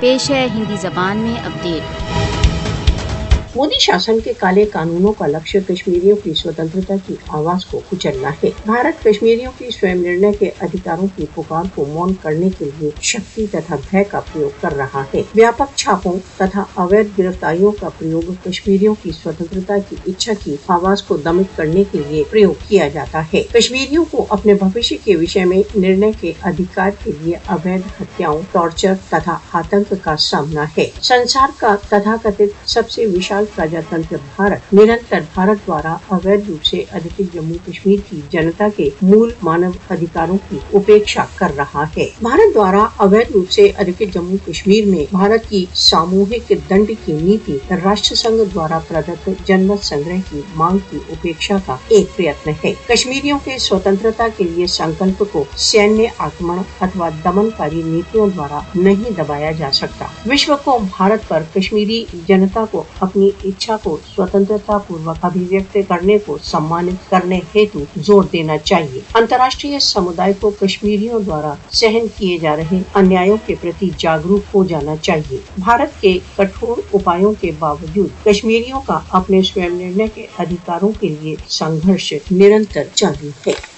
پیش ہے ہندی زبان میں اپڈیٹ۔ मोदी शासन के काले कानूनों का लक्ष्य कश्मीरियों की स्वतंत्रता की आवाज को कुचलना है। भारत कश्मीरियों की स्वयं निर्णय के अधिकारों की पुकार को मौन करने के लिए शक्ति तथा भय का प्रयोग कर रहा है। व्यापक छापों तथा अवैध गिरफ्तारियों का प्रयोग कश्मीरियों की स्वतंत्रता की इच्छा की आवाज को दमित करने के लिए प्रयोग किया जाता है। कश्मीरियों को अपने भविष्य के विषय में निर्णय के अधिकार के लिए अवैध हत्याओं, टॉर्चर तथा आतंक का सामना है। संसार का तथाकथित सबसे विशाल प्रजातंत्र भारत निरंतर भारत द्वारा अवैध रूप से अधिकृत जम्मू कश्मीर की जनता के मूल मानव अधिकारों की उपेक्षा कर रहा है। भारत द्वारा अवैध रूप से अधिकृत जम्मू कश्मीर में भारत की सामूहिक दंड की नीति राष्ट्र संघ द्वारा प्रदत्त जनमत संग्रह की मांग की उपेक्षा का एक प्रयत्न है। कश्मीरियों के स्वतंत्रता के लिए संकल्प को सैन्य आक्रमण अथवा दमनकारी नीतियों द्वारा नहीं दबाया जा सकता। विश्व को भारत पर कश्मीरी जनता को अपनी इच्छा को स्वतंत्रता पूर्वक अभिव्यक्त करने को सम्मानित करने हेतु जोर देना चाहिए। अंतर्राष्ट्रीय समुदाय को कश्मीरियों द्वारा सहन किए जा रहे अन्यायों के प्रति जागरूक हो जाना चाहिए। भारत के कठोर उपायों के बावजूद कश्मीरियों का अपने स्वयं निर्णय के अधिकारों के लिए संघर्ष निरंतर जारी है।